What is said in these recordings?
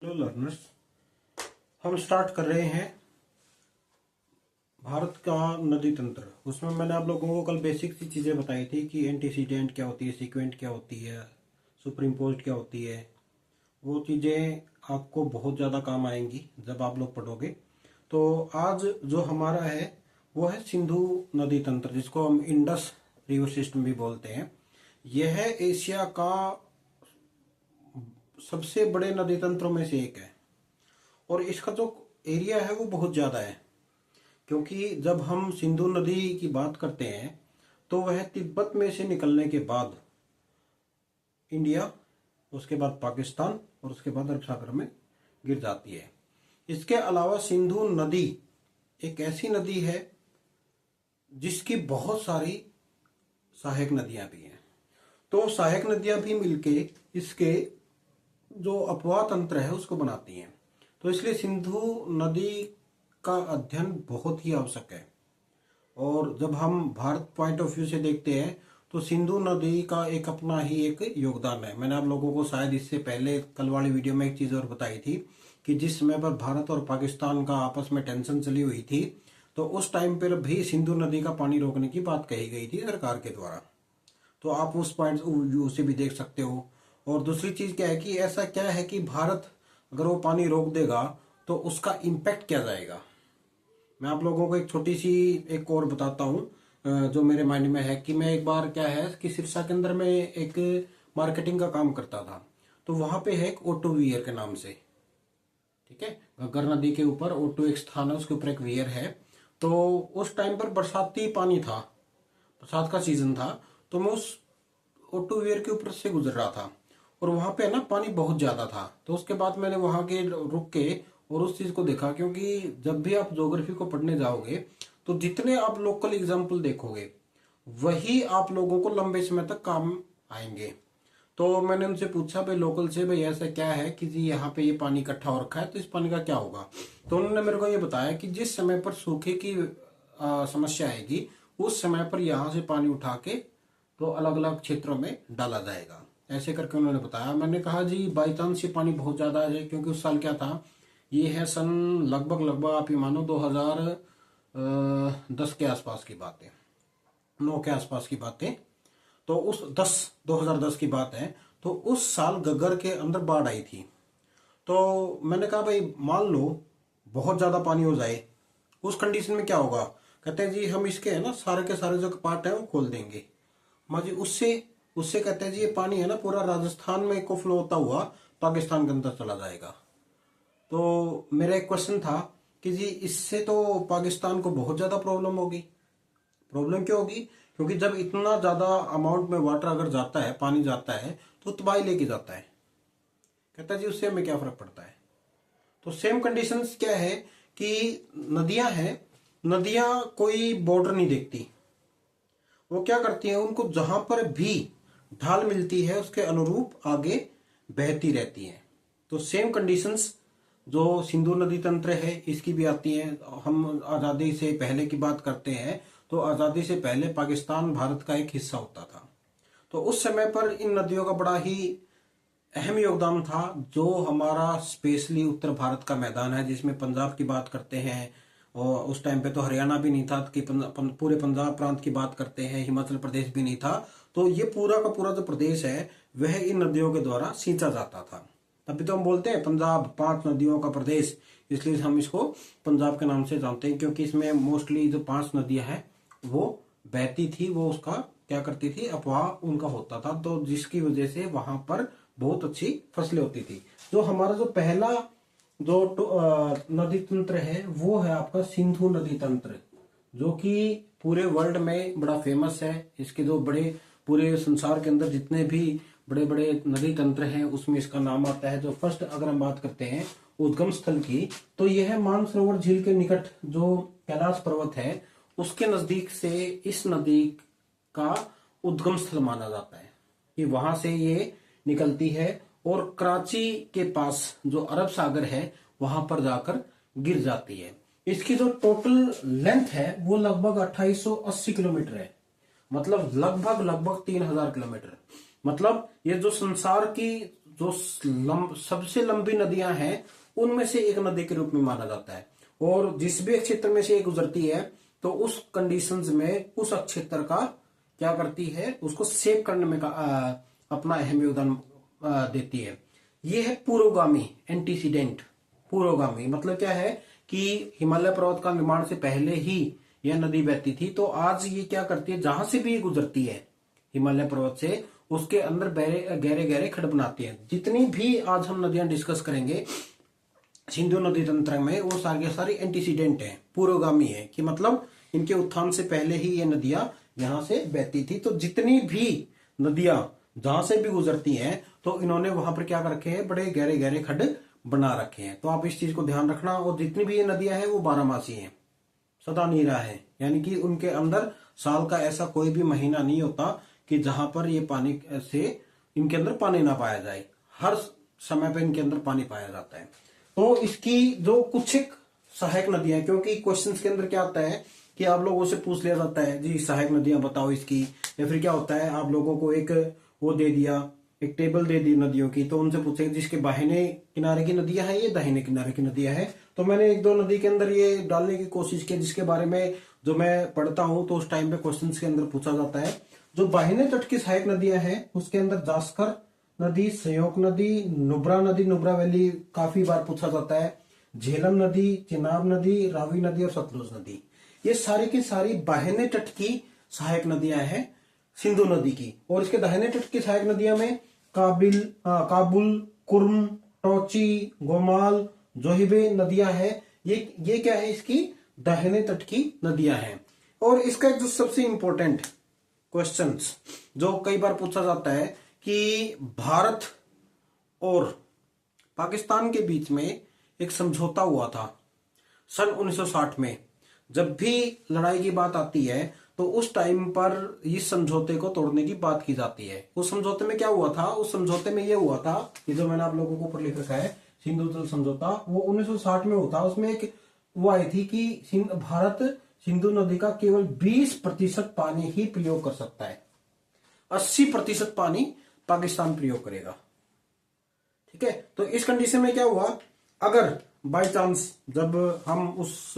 Hello learners, हम start कर रहे हैं भारत का नदी तंत्र। उसमें मैंने आप लोगों को कल बेसिक सी चीज़ें बताई थी कि एंटीसीडेंट क्या होती है, सीक्वेंट क्या होती है, सुपरइम्पोज्ड क्या होती है। वो चीज़ें आपको बहुत ज़्यादा काम आएंगी जब आप लोग पढ़ोगे। तो आज जो हमारा है वो है सिंधु नदी तंत्र, जिसको हम इंडस रिवर सिस्टम भी बोलते हैं। यह एशिया का सबसे बड़े नदी तंत्रों में से एक है और इसका जो एरिया है वो बहुत ज़्यादा है, क्योंकि जब हम सिंधु नदी की बात करते हैं तो वह तिब्बत में से निकलने के बाद इंडिया, उसके बाद पाकिस्तान और उसके बाद अरब सागर में गिर जाती है। इसके अलावा सिंधु नदी एक ऐसी नदी है जिसकी बहुत सारी सहायक नदियां भी हैं। तो सहायक नदियां भी मिलके इसके जो अपवाह तंत्र है उसको बनाती हैं। तो इसलिए सिंधु नदी का अध्ययन बहुत ही आवश्यक है। और जब हम भारत पॉइंट ऑफ व्यू से देखते हैं तो सिंधु नदी का एक अपना ही एक योगदान है। मैंने आप लोगों को शायद इससे पहले कल वाली वीडियो में एक चीज और बताई थी कि जिस समय पर भारत और पाकिस्तान का आपस में टेंशन चली हुई थी तो उस टाइम पर भी सिंधु नदी का पानी रोकने की बात कही गई थी सरकार के द्वारा। तो आप उस पॉइंट व्यू से भी देख सकते हो। और दूसरी चीज क्या है कि ऐसा क्या है कि भारत अगर वो पानी रोक देगा तो उसका इम्पैक्ट क्या जाएगा। मैं आप लोगों को एक छोटी सी एक और बताता हूँ जो मेरे माइंड में है कि मैं एक बार क्या है कि सिरसा के अंदर में एक मार्केटिंग का काम करता था। तो वहां पे है एक ऑटो वियर के नाम से, ठीक है, घग्गर नदी के ऊपर ऑटो एक स्थान है, उसके ऊपर एक वियर है। तो उस टाइम पर बरसाती पानी था, बरसात का सीजन था। तो मैं उस ऑटो वियर के ऊपर से गुजर रहा था और वहां पे ना पानी बहुत ज्यादा था। तो उसके बाद मैंने वहां के रुक के और उस चीज को देखा, क्योंकि जब भी आप ज्योग्राफी को पढ़ने जाओगे तो जितने आप लोकल एग्जाम्पल देखोगे वही आप लोगों को लंबे समय तक काम आएंगे। तो मैंने उनसे पूछा भाई लोकल से, भाई ऐसा क्या है कि जी यहाँ पे ये पानी इकट्ठा हो रखा है तो इस पानी का क्या होगा। तो उन्होंने मेरे को ये बताया कि जिस समय पर सूखे की समस्या आएगी उस समय पर यहाँ से पानी उठा के तो अलग अलग क्षेत्रों में डाला जाएगा, ऐसे करके उन्होंने बताया। मैंने कहा जी बाई चांस ये पानी बहुत ज्यादा है, क्योंकि उस साल क्या था, ये है सन लगभग आप ये मानो 2010 के आसपास की बात है, 9 के आसपास की बात है। तो उस 2010 की बात है। तो उस साल घग्गर के अंदर बाढ़ आई थी। तो मैंने कहा भाई मान लो बहुत ज्यादा पानी हो जाए, उस कंडीशन में क्या होगा। कहते हैं जी हम इसके है ना सारे के सारे जो कपाट है वो खोल देंगे। माँ जी उससे उससे कहते हैं जी ये पानी है ना पूरा राजस्थान में को फ्लो होता हुआ पाकिस्तान के अंदर चला जाएगा। तो मेरा एक क्वेश्चन था कि जी इससे तो पाकिस्तान को बहुत ज्यादा प्रॉब्लम होगी। प्रॉब्लम क्यों होगी? क्योंकि जब इतना ज्यादा अमाउंट में वाटर अगर जाता है, पानी जाता है तो तबाही लेके जाता है। कहता है जी उससे हमें क्या फर्क पड़ता है। तो सेम कंडीशंस क्या है कि नदियां हैं, नदियां कोई बॉर्डर नहीं देखती। वो क्या करती हैं, उनको जहां पर भी ढाल मिलती है उसके अनुरूप आगे बहती रहती हैं। तो सेम कंडीशंस जो सिंधु नदी तंत्र है इसकी भी आती हैं। हम आजादी से पहले की बात करते हैं तो आजादी से पहले पाकिस्तान भारत का एक हिस्सा होता था। तो उस समय पर इन नदियों का बड़ा ही अहम योगदान था। जो हमारा स्पेशली उत्तर भारत का मैदान है जिसमें पंजाब की बात करते हैं, और उस टाइम पे तो हरियाणा भी नहीं था कि पूरे पंजाब प्रांत की बात करते हैं, हिमाचल प्रदेश भी नहीं था। तो ये पूरा का पूरा जो प्रदेश है वह इन नदियों के द्वारा सींचा जाता था। तभी तो हम बोलते हैं पंजाब 5 नदियों का प्रदेश, इसलिए हम इसको पंजाब के नाम से जानते हैं, क्योंकि इसमें मोस्टली जो 5 नदियां हैं वो बहती थी, वो उसका क्या करती थी, अपवाह उनका होता था। तो जिसकी वजह से वहां पर बहुत अच्छी फसलें होती थी। जो हमारा जो पहला जो नदी तंत्र है वो है आपका सिंधु नदी तंत्र, जो कि पूरे वर्ल्ड में बड़ा फेमस है। इसके जो बड़े पूरे संसार के अंदर जितने भी बड़े बड़े नदी तंत्र हैं उसमें इसका नाम आता है। जो फर्स्ट अगर हम बात करते हैं उद्गम स्थल की, तो यह है मानसरोवर झील के निकट जो कैलाश पर्वत है उसके नजदीक से इस नदी का उद्गम स्थल माना जाता है कि वहां से ये निकलती है और कराची के पास जो अरब सागर है वहां पर जाकर गिर जाती है। इसकी जो टोटल लेंथ है वो लगभग 2880 किलोमीटर है, मतलब लगभग 3000 किलोमीटर। मतलब ये जो संसार की जो सबसे लंबी नदियां हैं उनमें से एक नदी के रूप में माना जाता है। और जिस भी क्षेत्र में से ये गुजरती है तो उस कंडीशंस में उस क्षेत्र का क्या करती है, उसको सेव करने में अपना अहम योगदान देती है। ये है पूर्वगामी, एंटीसीडेंट। पूर्वगामी मतलब क्या है कि हिमालय पर्वत का निर्माण से पहले ही यह नदी बहती थी, तो आज ये क्या करती है, जहां से भी ये गुजरती है हिमालय पर्वत से, उसके अंदर गहरे गहरे खड्ड बनाती है। जितनी भी आज हम नदियां डिस्कस करेंगे सिंधु नदी तंत्र में, वो सारी एंटीसीडेंट है, पूर्वगामी है, कि मतलब इनके उत्थान से पहले ही ये नदियां यहां से बहती थी। तो जितनी भी नदियां जहां से भी गुजरती हैं तो इन्होंने वहां पर क्या कर रखे हैं, बड़े गहरे गहरे खड्ड बना रखे हैं। तो आप इस चीज को ध्यान रखना। और जितनी भी ये नदियां हैं वो 12मासी हैं, सदा नीरा है, यानी कि उनके अंदर साल का ऐसा कोई भी महीना नहीं होता कि जहां पर ये पानी से इनके अंदर पानी ना पाया जाए। हर समय पे इनके अंदर पानी पाया जाता है। तो इसकी जो कुछ एक सहायक नदियां, क्योंकि क्वेश्चंस के अंदर क्या आता है कि आप लोगों से पूछ लिया जाता है जी सहायक नदियां बताओ इसकी, या फिर क्या होता है आप लोगों को एक वो दे दिया, एक टेबल दे दी नदियों की, तो उनसे पूछे जिसके बाहिने किनारे की नदियां हैं, ये दाहिने किनारे की नदियां हैं। तो मैंने एक दो नदी के अंदर ये डालने की कोशिश की जिसके बारे में जो मैं पढ़ता हूं तो उस टाइम पे क्वेश्चंस के अंदर पूछा जाता है। जो बाहिने तट की सहायक नदियां हैं उसके अंदर जास्कर नदी, संयोग नदी, नुब्रा नदी, नुब्रा वैली काफी बार पूछा जाता है, झेलम नदी, चिनाब नदी, रावी नदी और सतलुज नदी, ये सारी की सारी बाहिने तट की सहायक नदियां हैं सिंधु नदी की। और इसके दाहिने तट की सहायक नदियां में काबुल, कुर्म, टोची, गोमाल, जोहिबे नदियां हैं। ये क्या है, इसकी दाहिने तट की नदियां हैं। और इसका जो सबसे इंपॉर्टेंट क्वेश्चंस जो कई बार पूछा जाता है कि भारत और पाकिस्तान के बीच में एक समझौता हुआ था सन 1960 में। जब भी लड़ाई की बात आती है तो उस टाइम पर इस समझौते को तोड़ने की बात की जाती है। उस समझौते में क्या हुआ था, उस समझौते में ये हुआ था कि जो मैंने आप लोगों को ऊपर लिख रखा है सिंधु जल समझौता, वो 1960 में होता। उसमें एक वो आई थी कि भारत सिंधु नदी का केवल 20% पानी ही प्रयोग कर सकता है, 80% पानी पाकिस्तान प्रयोग करेगा। ठीक है, तो इस कंडीशन में क्या हुआ, अगर बाय चांस जब हम उस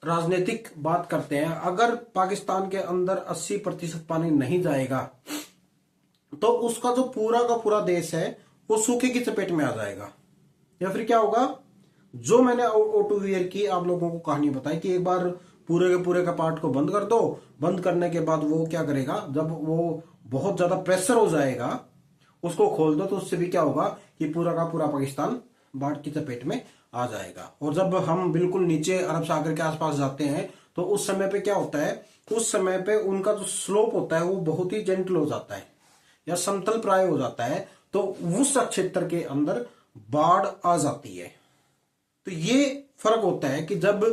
राजनीतिक बात करते हैं, अगर पाकिस्तान के अंदर 80% पानी नहीं जाएगा तो उसका जो पूरा का पूरा देश है वो सूखे की चपेट में आ जाएगा। या फिर क्या होगा, जो मैंने O2 की आप लोगों को कहानी बताई कि एक बार पूरे के पूरे का पार्ट को बंद कर दो, बंद करने के बाद वो क्या करेगा, जब वो बहुत ज्यादा प्रेशर हो जाएगा उसको खोल दो, तो उससे भी क्या होगा कि पूरा का पूरा पाकिस्तान बाढ़ की चपेट में आ जाएगा। और जब हम बिल्कुल नीचे अरब सागर के आसपास जाते हैं तो उस समय पे क्या होता है, उस समय पे उनका जो स्लोप होता है वो बहुत ही जेंटल हो जाता है या समतल प्राय हो जाता है, तो उस क्षेत्र के अंदर बाढ़ आ जाती है। तो ये फर्क होता है कि जब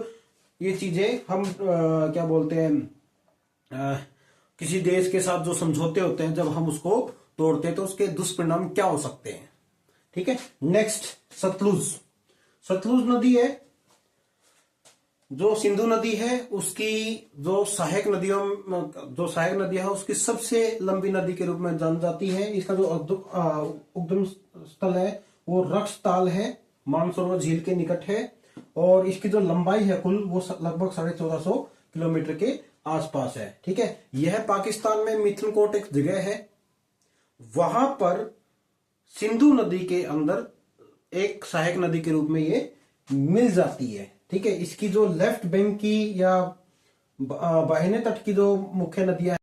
ये चीजें हम क्या बोलते हैं, किसी देश के साथ जो समझौते होते हैं जब हम उसको तोड़ते हैं तो उसके दुष्परिणाम क्या हो सकते हैं। ठीक है, नेक्स्ट सतलुज नदी है, जो सिंधु नदी है उसकी जो सहायक नदियां है उसकी सबसे लंबी नदी के रूप में जानी जाती है। इसका जो उद्गम स्थल है वो रक्स ताल है, मानसरोवर झील के निकट है, और इसकी जो लंबाई है कुल वो लगभग 1450 किलोमीटर के आसपास है। ठीक है, यह पाकिस्तान में मिथनकोट एक जगह है, वहां पर सिंधु नदी के अंदर एक सहायक नदी के रूप में ये मिल जाती है। ठीक है, इसकी जो लेफ्ट बैंक की या बाहिने तट की जो मुख्य नदियां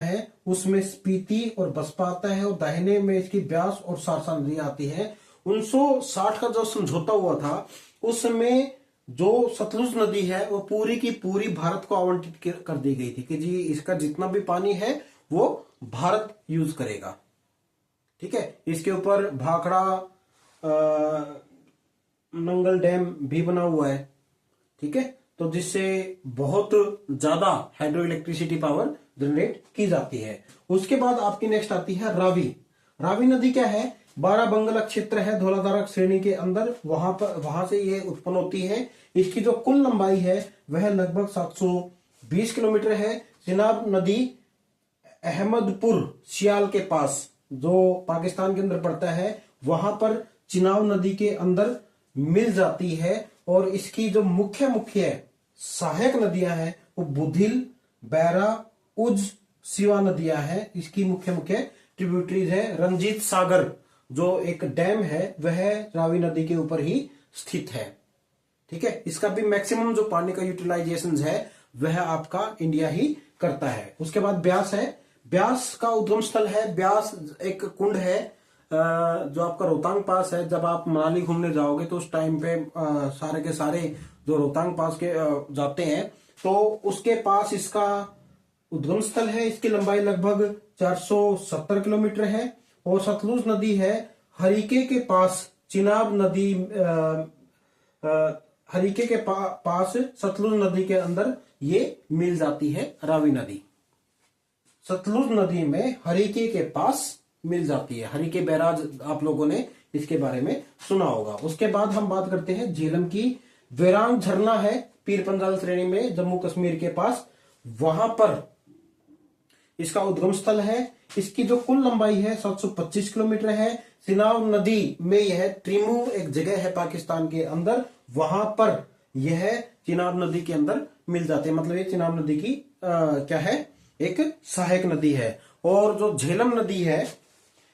हैं उसमें स्पीति और बसपा आता है, और दाहिने में इसकी ब्यास और सारसा नदी आती है। 1960 का जो समझौता हुआ था उसमें जो सतलुज नदी है वो पूरी की पूरी भारत को आवंटित कर दी गई थी कि जी इसका जितना भी पानी है वो भारत यूज करेगा। ठीक है, इसके ऊपर भाखड़ा नंगल डैम भी बना हुआ है। ठीक है, तो जिससे बहुत ज्यादा हाइड्रो इलेक्ट्रिसिटी पावर जनरेट की जाती है। उसके बाद आपकी नेक्स्ट आती है रावी नदी क्या है, 12 बंगल क्षेत्र है धौलाधारा श्रेणी के अंदर, वहां से ये उत्पन्न होती है। इसकी जो कुल लंबाई है वह लगभग 720 किलोमीटर है। चिनाब नदी अहमदपुर सियाल के पास जो पाकिस्तान के अंदर पड़ता है वहां पर चिनाब नदी के अंदर मिल जाती है। और इसकी जो मुख्य मुख्य सहायक नदियां हैं वो बुधिल, बैरा, उज, सिवा नदियां हैं। इसकी मुख्य मुख्य ट्रिब्यूटरीज है। रंजीत सागर जो एक डैम है वह रावी नदी के ऊपर ही स्थित है। ठीक है, इसका भी मैक्सिमम जो पानी का यूटिलाइजेशन है वह आपका इंडिया ही करता है। उसके बाद ब्यास है। ब्यास का उद्गम स्थल है। ब्यास एक कुंड है जो आपका रोहतांग पास है। जब आप मनाली घूमने जाओगे तो उस टाइम पे सारे के सारे जो रोहतांग पास के जाते हैं तो उसके पास इसका उद्गम स्थल है। इसकी लंबाई लगभग 470 किलोमीटर है। और सतलुज नदी है हरिके के पास, चिनाब नदी हरिके के पास सतलुज नदी के अंदर ये मिल जाती है रावी नदी। सतलुज नदी में हरिके के पास मिल जाती है। हरिके बैराज आप लोगों ने इसके बारे में सुना होगा। उसके बाद हम बात करते हैं झेलम की। वेरांग झरना है पीर पंजाल श्रेणी में जम्मू कश्मीर के पास, वहां पर इसका उद्गम स्थल है। इसकी जो कुल लंबाई है 725 किलोमीटर है। चिनाब नदी में यह ट्रिमू एक जगह है पाकिस्तान के अंदर, वहां पर यह चिनाब नदी के अंदर मिल जाते हैं। मतलब ये चिनाब नदी की क्या है, एक सहायक नदी है। और जो झेलम नदी है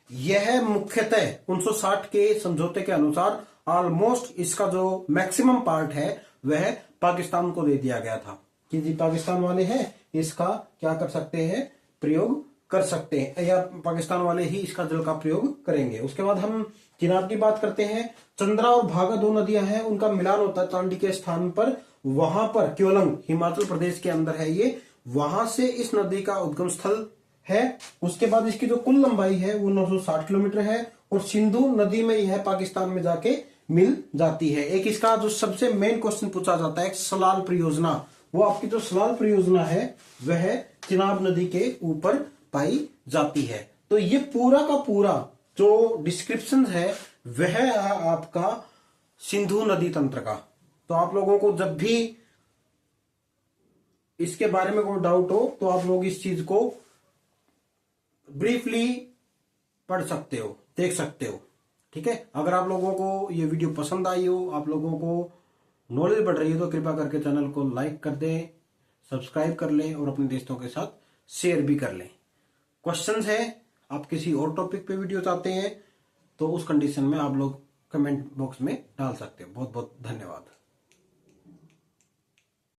यह मुख्यतः 1960 के समझौते के अनुसार ऑलमोस्ट इसका जो मैक्सिमम पार्ट है वह पाकिस्तान को दे दिया गया था कि जी पाकिस्तान वाले हैं इसका क्या कर सकते हैं, प्रयोग कर सकते हैं, या पाकिस्तान वाले ही इसका जल का प्रयोग करेंगे। उसके बाद हम चिनाब की बात करते हैं। चंद्रा और भागा दो नदियां हैं, उनका मिलान होता है चांडी के स्थान पर। वहां पर क्योलंग हिमाचल प्रदेश के अंदर है ये, वहां से इस नदी का उद्गम स्थल है। उसके बाद इसकी जो कुल लंबाई है वो 960 किलोमीटर है। और सिंधु नदी में यह पाकिस्तान में जाके मिल जाती है। एक इसका जो सबसे मेन क्वेश्चन पूछा जाता है सलाल परियोजना, वो आपकी जो सलाल परियोजना है वह चिनाब नदी के ऊपर पाई जाती है। तो ये पूरा का पूरा जो डिस्क्रिप्शन है वह है आपका सिंधु नदी तंत्र का। तो आप लोगों को जब भी इसके बारे में कोई डाउट हो तो आप लोग इस चीज को ब्रीफली पढ़ सकते हो, देख सकते हो। ठीक है, अगर आप लोगों को ये वीडियो पसंद आई हो, आप लोगों को नॉलेज बढ़ रही है तो कृपया करके चैनल को लाइक कर दें, सब्सक्राइब कर लें और अपने दोस्तों के साथ शेयर भी कर लें। क्वेश्चंस है, आप किसी और टॉपिक पे वीडियो चाहते हैं तो उस कंडीशन में आप लोग कमेंट बॉक्स में डाल सकते हो। बहुत बहुत धन्यवाद।